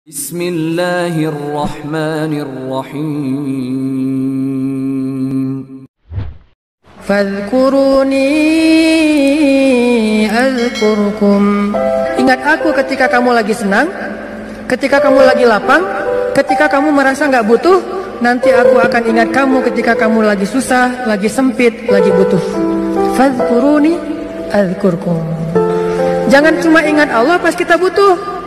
Bismillahirrahmanirrahim. Fadhkuruni azkurkum. Ingat aku ketika kamu lagi senang, ketika kamu lagi lapang, ketika kamu merasa nggak butuh. Nanti aku akan ingat kamu ketika kamu lagi susah, lagi sempit, lagi butuh. Fadhkuruni azkurkum. Jangan cuma ingat Allah pas kita butuh,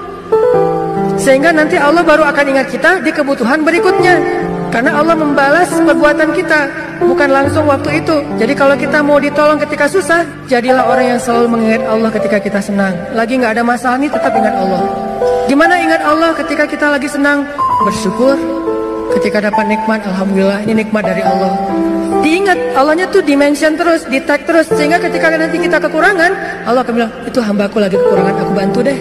sehingga nanti Allah baru akan ingat kita di kebutuhan berikutnya. Karena Allah membalas perbuatan kita, bukan langsung waktu itu. Jadi kalau kita mau ditolong ketika susah, jadilah orang yang selalu mengingat Allah ketika kita senang. Lagi nggak ada masalah nih, tetap ingat Allah. Gimana ingat Allah ketika kita lagi senang? Bersyukur. Ketika dapat nikmat, alhamdulillah, ini nikmat dari Allah. Diingat, Allahnya tuh dimention terus, di tag terus, sehingga ketika nanti kita kekurangan, Allah akan bilang, itu hambaku lagi kekurangan, aku bantu deh.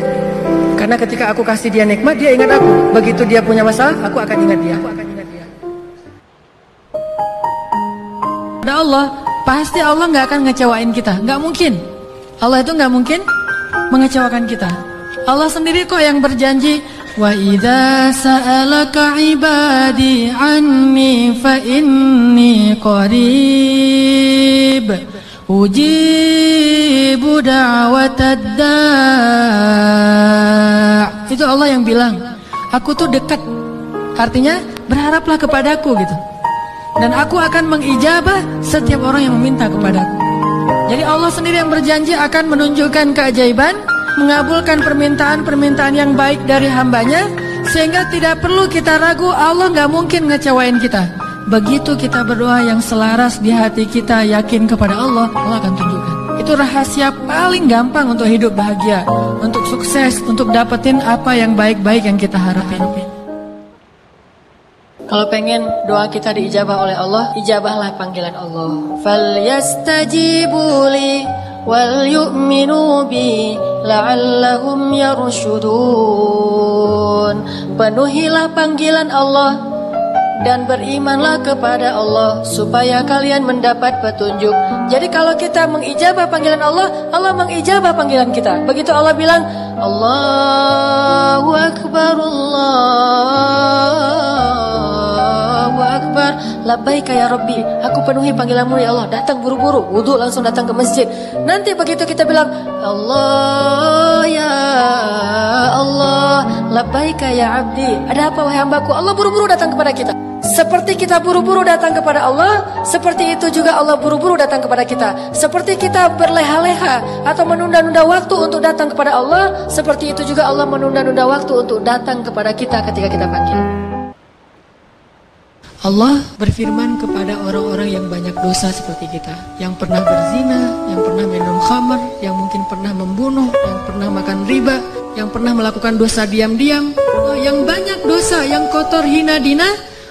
Karena ketika aku kasih dia nikmat, dia ingat aku. Begitu dia punya masalah, aku akan ingat dia. Ada Allah, pasti Allah nggak akan ngecewain kita, nggak mungkin. Allah itu nggak mungkin mengecewakan kita. Allah sendiri kok yang berjanji, wa idza sa'alaka ibadi anni fa inni qarib ujibu da'watad da'. Itu Allah yang bilang, aku tuh dekat. Artinya berharaplah kepadaku gitu. Dan aku akan mengijabah setiap orang yang meminta kepadaku. Jadi Allah sendiri yang berjanji akan menunjukkan keajaiban, mengabulkan permintaan-permintaan yang baik dari hambanya, sehingga tidak perlu kita ragu, Allah nggak mungkin ngecewain kita. Begitu kita berdoa yang selaras di hati kita, yakin kepada Allah, Allah akan tunjukkan. Itu rahasia paling gampang untuk hidup bahagia, untuk sukses, untuk dapetin apa yang baik-baik yang kita harapin. Kalau pengen doa kita diijabah oleh Allah, ijabahlah panggilan Allah. Falyastajibu li wal yu'minu bi la'allahum yarshudun. Penuhilah panggilan Allah dan berimanlah kepada Allah supaya kalian mendapat petunjuk. Jadi kalau kita mengijabah panggilan Allah, Allah mengijabah panggilan kita. Begitu Allah bilang, Allahu Akbar, Allahu Akbar, labbaika ya Rabbi, aku penuhi panggilanmu ya Allah. Datang buru-buru, wudhu langsung datang ke masjid. Nanti begitu kita bilang, Allah ya Allah, labbaika ya abdi, ada apa wahai hambaku? Allah buru-buru datang kepada kita. Seperti kita buru-buru datang kepada Allah, seperti itu juga Allah buru-buru datang kepada kita. Seperti kita berleha-leha atau menunda-nunda waktu untuk datang kepada Allah, seperti itu juga Allah menunda-nunda waktu untuk datang kepada kita ketika kita panggil. Allah berfirman kepada orang-orang yang banyak dosa seperti kita, yang pernah berzina, yang pernah minum khamar, yang mungkin pernah membunuh, yang pernah makan riba, yang pernah melakukan dosa diam-diam, yang banyak dosa, yang kotor, hina, dina.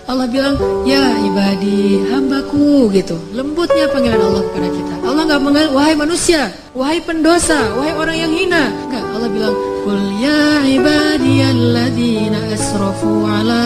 Allah bilang, ya ibadi, hambaku gitu. Lembutnya panggilan Allah kepada kita. Allah nggak mengenal, wahai manusia, wahai pendosa, wahai orang yang hina. Enggak, Allah bilang, qul ya ibadiyalladzina asrafu ala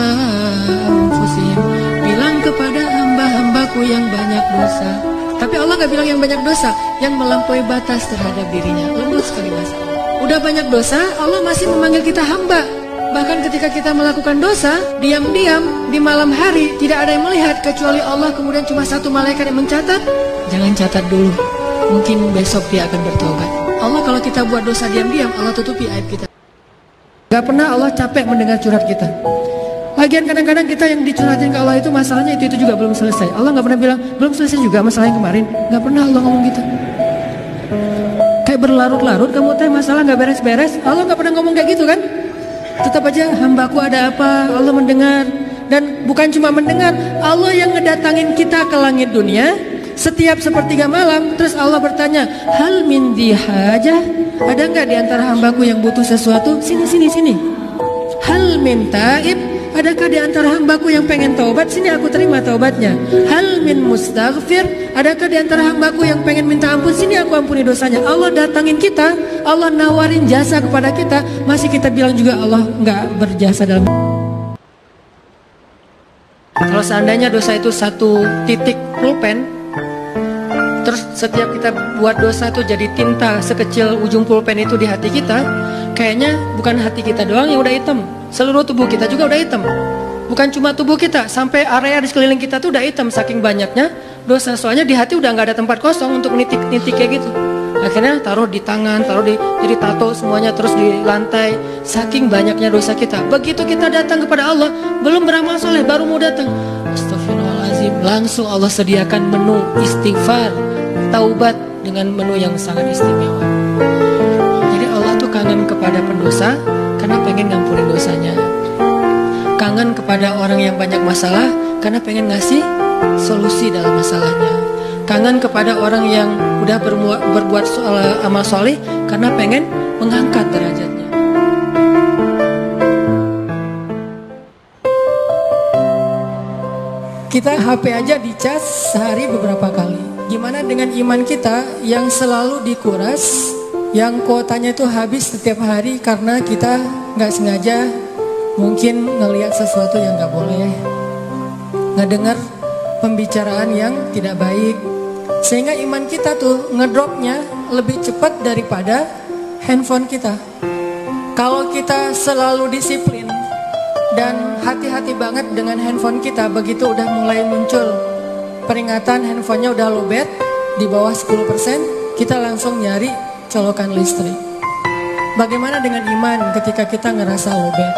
anfusihim. Bilang kepada hamba-hambaku yang banyak dosa. Tapi Allah nggak bilang yang banyak dosa, yang melampaui batas terhadap dirinya. Lembut sekali bahasa Allah. Udah banyak dosa, Allah masih memanggil kita hamba. Bahkan ketika kita melakukan dosa, diam-diam di malam hari, tidak ada yang melihat kecuali Allah, kemudian cuma satu malaikat yang mencatat. Jangan catat dulu, mungkin besok dia akan bertobat. Allah kalau kita buat dosa diam-diam, Allah tutupi aib kita. Gak pernah Allah capek mendengar curhat kita. Lagian kadang-kadang kita yang dicurhatin ke Allah itu masalahnya itu juga belum selesai. Allah gak pernah bilang, belum selesai juga masalah yang kemarin. Gak pernah Allah ngomong gitu. Kayak berlarut-larut kamu teh masalah gak beres-beres. Allah gak pernah ngomong kayak gitu kan. Tetap aja hambaku ada apa, Allah mendengar. Dan bukan cuma mendengar, Allah yang ngedatangin kita ke langit dunia setiap sepertiga malam. Terus Allah bertanya, hal min dihajah, ada nggak di antara hambaku yang butuh sesuatu? Sini. Hal min taib, adakah di antara hambaku yang pengen taubat? Sini aku terima taubatnya. Hal min mustaghfir, adakah di antara hambaku yang pengen minta ampun? Sini aku ampuni dosanya. Allah datangin kita, Allah nawarin jasa kepada kita, masih kita bilang juga Allah nggak berjasa dalam. Kalau seandainya dosa itu satu titik pulpen, terus setiap kita buat dosa itu jadi tinta sekecil ujung pulpen itu di hati kita, kayaknya bukan hati kita doang yang udah hitam, seluruh tubuh kita juga udah hitam. Bukan cuma tubuh kita, sampai area di sekeliling kita tuh udah hitam saking banyaknya dosa. Soalnya di hati udah nggak ada tempat kosong untuk nitik-nitik kayak gitu. Akhirnya taruh di tangan, jadi tato semuanya, terus di lantai. Saking banyaknya dosa kita. Begitu kita datang kepada Allah, belum beramal soleh, baru mau datang, astagfirullahaladzim, langsung Allah sediakan menu istighfar, taubat dengan menu yang sangat istimewa. Jadi Allah tuh kangen kepada pendosa karena pengen ngampunin dosanya. Kangen kepada orang yang banyak masalah karena pengen ngasih solusi dalam masalahnya. Kangen kepada orang yang udah berbuat amal soleh karena pengen mengangkat derajatnya. Kita HP aja dicas sehari beberapa kali. Gimana dengan iman kita yang selalu dikuras, yang kuotanya itu habis setiap hari karena kita nggak sengaja mungkin ngelihat sesuatu yang gak boleh, ngedengar pembicaraan yang tidak baik, sehingga iman kita tuh ngedropnya lebih cepat daripada handphone kita. Kalau kita selalu disiplin dan hati-hati banget dengan handphone kita, begitu udah mulai muncul peringatan handphonenya udah lowbat di bawah 10%, kita langsung nyari colokan listrik. Bagaimana dengan iman ketika kita ngerasa lowbat?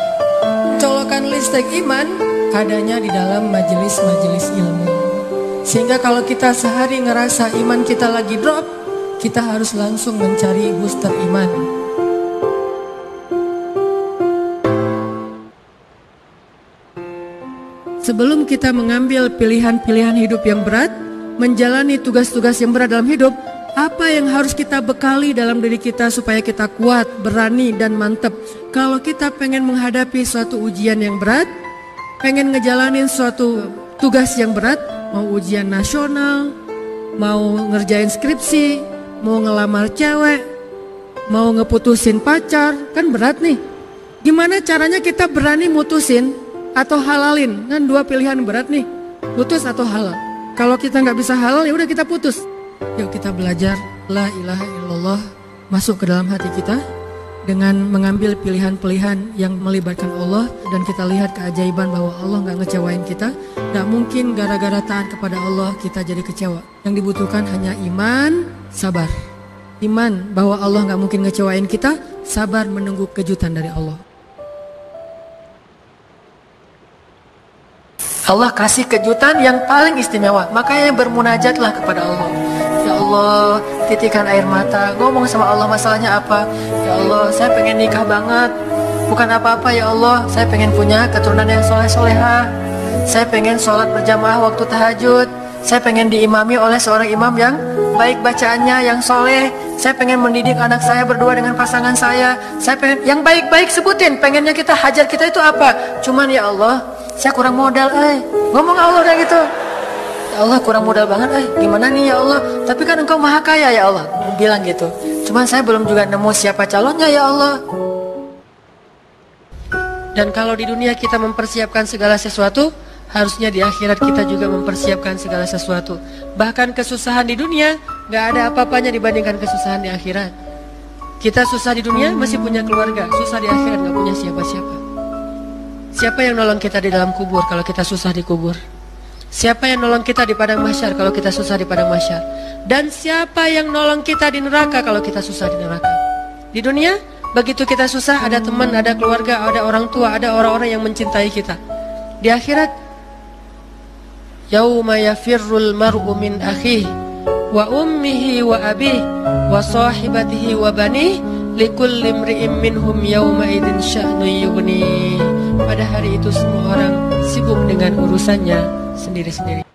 Colokan listrik iman adanya di dalam majelis-majelis ilmu. Sehingga kalau kita sehari ngerasa iman kita lagi drop, kita harus langsung mencari booster iman. Sebelum kita mengambil pilihan-pilihan hidup yang berat, menjalani tugas-tugas yang berat dalam hidup, apa yang harus kita bekali dalam diri kita supaya kita kuat, berani, dan mantep? Kalau kita pengen menghadapi suatu ujian yang berat, pengen ngejalanin suatu tugas yang berat, mau ujian nasional, mau ngerjain skripsi, mau ngelamar cewek, mau ngeputusin pacar, kan berat nih. Gimana caranya kita berani mutusin atau halalin? Kan dua pilihan berat nih, putus atau halal. Kalau kita nggak bisa halal, ya udah kita putus. Yuk kita belajar la ilaha illallah masuk ke dalam hati kita dengan mengambil pilihan-pilihan yang melibatkan Allah, dan kita lihat keajaiban bahwa Allah gak ngecewain kita. Gak mungkin gara-gara taat kepada Allah kita jadi kecewa. Yang dibutuhkan hanya iman, sabar. Iman bahwa Allah gak mungkin ngecewain kita, sabar menunggu kejutan dari Allah. Allah kasih kejutan yang paling istimewa, makanya bermunajatlah kepada Allah. Ya Allah, titikan air mata, ngomong sama Allah masalahnya apa. Ya Allah, saya pengen nikah banget. Bukan apa-apa ya Allah, saya pengen punya keturunan yang soleh-soleha. Saya pengen sholat berjamaah waktu tahajud. Saya pengen diimami oleh seorang imam yang baik bacaannya, yang soleh. Saya pengen mendidik anak saya berdua dengan pasangan saya. Saya pengen yang baik-baik, sebutin. Pengennya kita, hajat kita itu apa? Cuman ya Allah, saya kurang modal, ngomong Allah kayak gitu. Ya Allah, kurang modal banget, gimana nih ya Allah? Tapi kan Engkau maha kaya ya Allah, bilang gitu. Cuman saya belum juga nemu siapa calonnya ya Allah. Dan kalau di dunia kita mempersiapkan segala sesuatu, harusnya di akhirat kita juga mempersiapkan segala sesuatu. Bahkan kesusahan di dunia gak ada apa-apanya dibandingkan kesusahan di akhirat. Kita susah di dunia masih punya keluarga, susah di akhirat gak punya siapa-siapa. Siapa yang nolong kita di dalam kubur kalau kita susah di kubur? Siapa yang nolong kita di padang mahsyar kalau kita susah di padang mahsyar? Dan siapa yang nolong kita di neraka kalau kita susah di neraka? Di dunia, begitu kita susah ada teman, ada keluarga, ada orang tua, ada orang-orang yang mencintai kita. Di akhirat, yauma yafirrul mar'u min akhihi wa ummihi wa abihi wa sahibatihi wa banihi likulli imri'in minhum yauma idzin sya'nun yughni. Pada hari itu semua orang sibuk dengan urusannya sendiri-sendiri.